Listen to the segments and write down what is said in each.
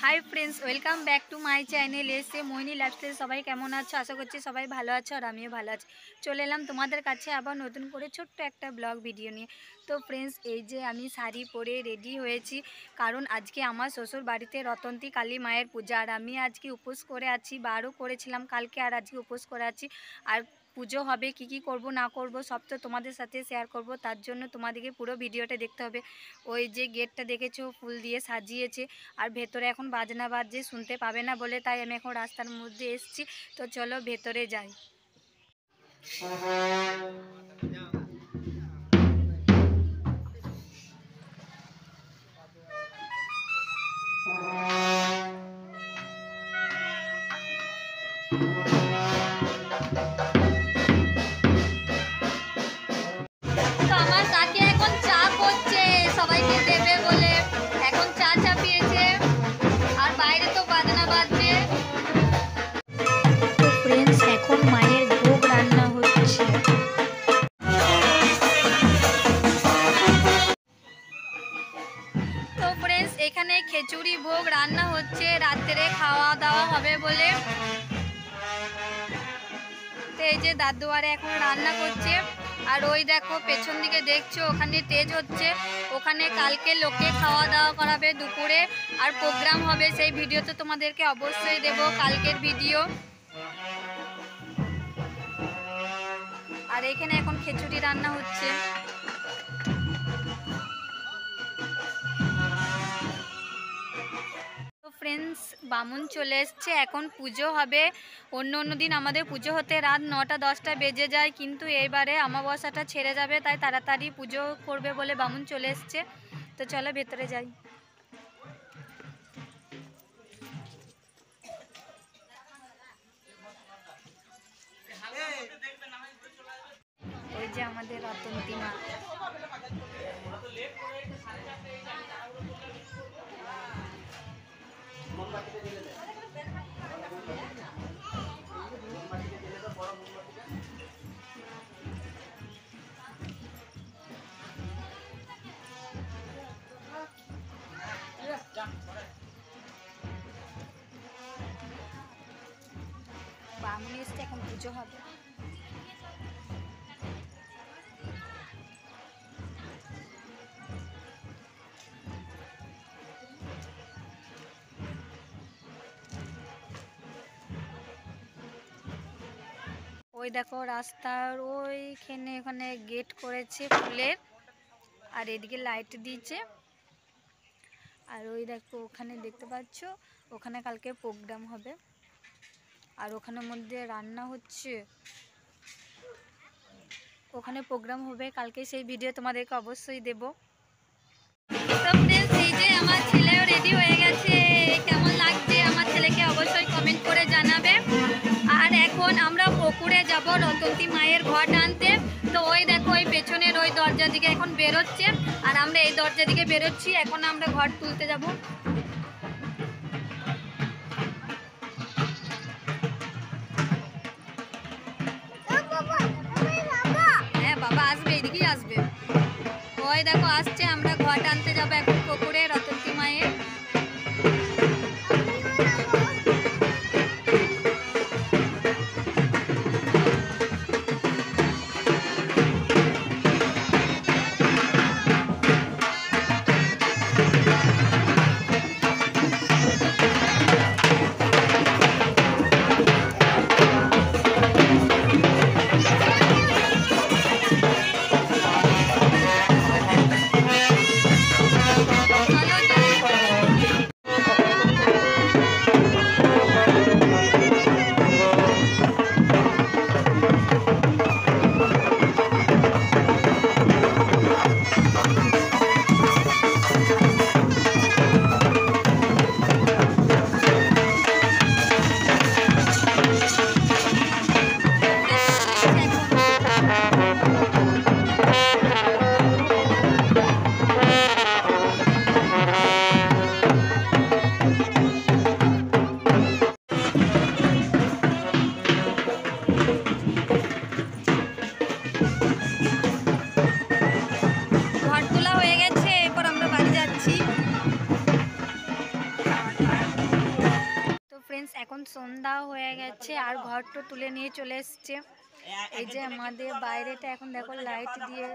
Hi friends, welcome back to my channel এসে মোহিনী lifestyle. সবাই কেমন আছো? আশা করছি সবাই ভালো আছো আর আমিও ভালো আছি। চলে এলাম তোমাদের কাছে আবার নতুন করে ছোট্ট একটা ব্লগ ভিডিও নিয়ে। তো ফ্রেন্ডস, এই যে আমি শাড়ি পরে রেডি হয়েছি, কারণ আজকে আমার শ্বশুর বাড়িতে রতন্তী কালী মায়ের পূজা। আর আমি আজকে উপোস করে আছি, বারও করেছিলাম কালকে, আর আজকে উপোস করে আছি। আর পুজো হবে, কি কি করব না করব সব তো তোমাদের সাথে শেয়ার করব। তার জন্য তোমাদেরকে পুরো ভিডিওটা দেখতে হবে। ওই যে গেটটা দেখেছো ফুল দিয়ে সাজিয়েছে, আর ভেতরে এখন বাজনা বাজছে, শুনতে পাবে না বলে তাই আমি এখন রাস্তার মধ্যে এসেছি। তো চলো ভেতরে যাই। তো আমার কাকি এখন চা করছে, সবাইকে দেবে বলে এখন চা চাপিয়েছে, আর বাইরে তো বাজনা বাজছে। তো ফ্রেন্ডস, এখন মায়ের ভোগ রান্না হচ্ছে। তো ফ্রেন্ডস, এখানে খিচুড়ি ভোগ রান্না হচ্ছে, রাত্রে খাওয়া দাওয়া হবে বলে। তো এই যে দাদুয়ারে এখন রান্না করছে। আর ওই দেখো পেছন দিকে দেখছো, ওখানে স্টেজ হচ্ছে, ওখানে কালকে লোকে খাওয়া দাওয়া করাবে দুপুরে, আর প্রোগ্রাম হবে। সেই ভিডিও তো তোমাদেরকে অবশ্যই দেব, কালকের ভিডিও। আর এখানে এখন খিচুড়ি রান্না হচ্ছে। তো ফ্রেন্ডস, বামুন চলে এসছে, এখন পুজো হবে। অন্য দিন আমাদের পুজো হতে রাত 9টা-10টা বেজে যায়, কিন্তু এইবারে অমাবস্যাটা ছেড়ে যাবে, তাই তাড়াতাড়ি পুজো করবে বলে বামুন চলে এসছে। তো চলো ভেতরে যাই। ওই যে আমাদের রতন্তী মা। বামুন এসছে, এখন পুজো হবে। ওই দেখো রাস্তার ওইখানে ওখানে গেট করেছে ফুলের, আর এদিকে লাইট দিয়েছে। আর ওই দেখো ওখানে দেখতে পাচ্ছ, ওখানে কালকে প্রোগ্রাম হবে, আর ওখানের মধ্যে রান্না হচ্ছে। ওখানে প্রোগ্রাম হবে কালকে, সেই ভিডিও তোমাদেরকে অবশ্যই দেব। তো ফ্রেন্ডস, এই যে আমার ছেলেও রেডি হয়ে গেছে, কেমন লাগছে আমার ছেলেকে অবশ্যই কমেন্ট করে জানাবে। আর এখন আমরা পুকুরে যাব রতন্তী মায়ের ঘট আনতে। তো ওই দেখো ওই পেছনের ওই দরজা দিকে এখন বেরোচ্ছে, আর আমরা এই দরজা দিকে বেরোচ্ছি। এখন আমরা ঘট তুলতে যাব। হ্যাঁ বাবা আসবে, এইদিকেই আসবে। ওই দেখো আসছে, আমরা ঘট আনতে যাবো এখন পুকুরে রতন্তী মায়ের। সন্ধ্যা হয়ে গেছে আর ঘরটা তুলে নিয়ে চলে এসছে। এই যে আমাদের বাইরেটা এখন দেখো লাইট দিয়ে,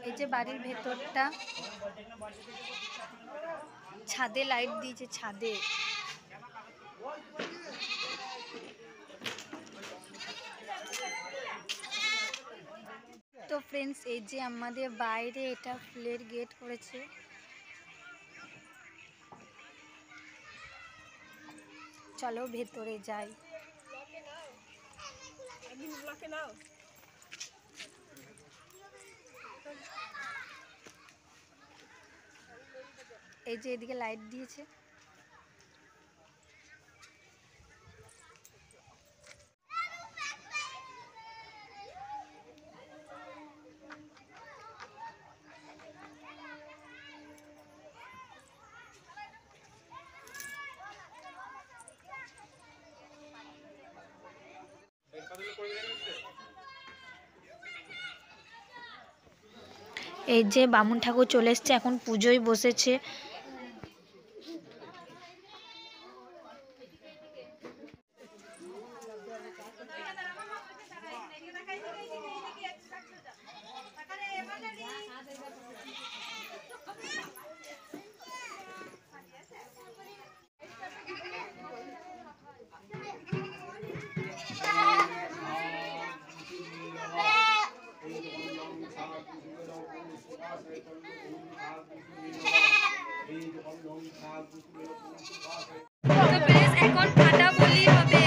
এই যে বাড়ির ভেতরটা ছাদে লাইট দিয়েছে, ছাদে। তো ফ্রেন্ডস এই যে আমাদের বাইরে এটা ফুলের গেট করেছে। চলো ভেতরে যাই। এই যে এদিকে লাইট দিয়েছে। এই যে বামুন ঠাকুর চলে এসছে, এখন পুজোয় বসেছে। এখন ফাটা বলি হবে।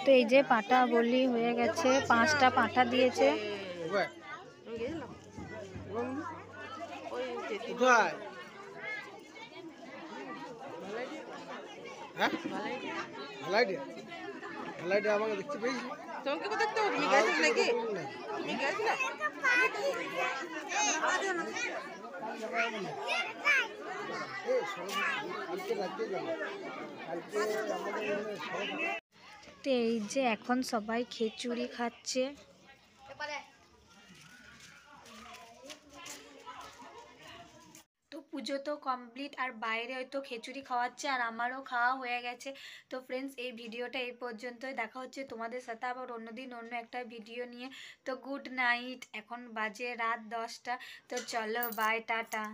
তো এই যে পাঁঠা বলি হয়ে গেছে, 5টা পাঁঠা দিয়েছে। আমাকে দেখতে পেয়েছি, তোমাকে দেখতে হবে, তুমি গেছো নাকি? তুমি গেছো না? তো এই যে এখন সবাই খিচুড়ি খাচ্ছে। তো পুজো তো কমপ্লিট, আর বাইরে হয়তো খিচুড়ি খাওয়াচ্ছে, আর আমারও খাওয়া হয়ে গেছে। তো ফ্রেন্ডস এই ভিডিওটা এই পর্যন্তই, দেখা হচ্ছে তোমাদের সাথে আবার অন্যদিন অন্য একটা ভিডিও নিয়ে। তো গুড নাইট, এখন বাজে রাত 10টা। তো চলো বাই, টাটা।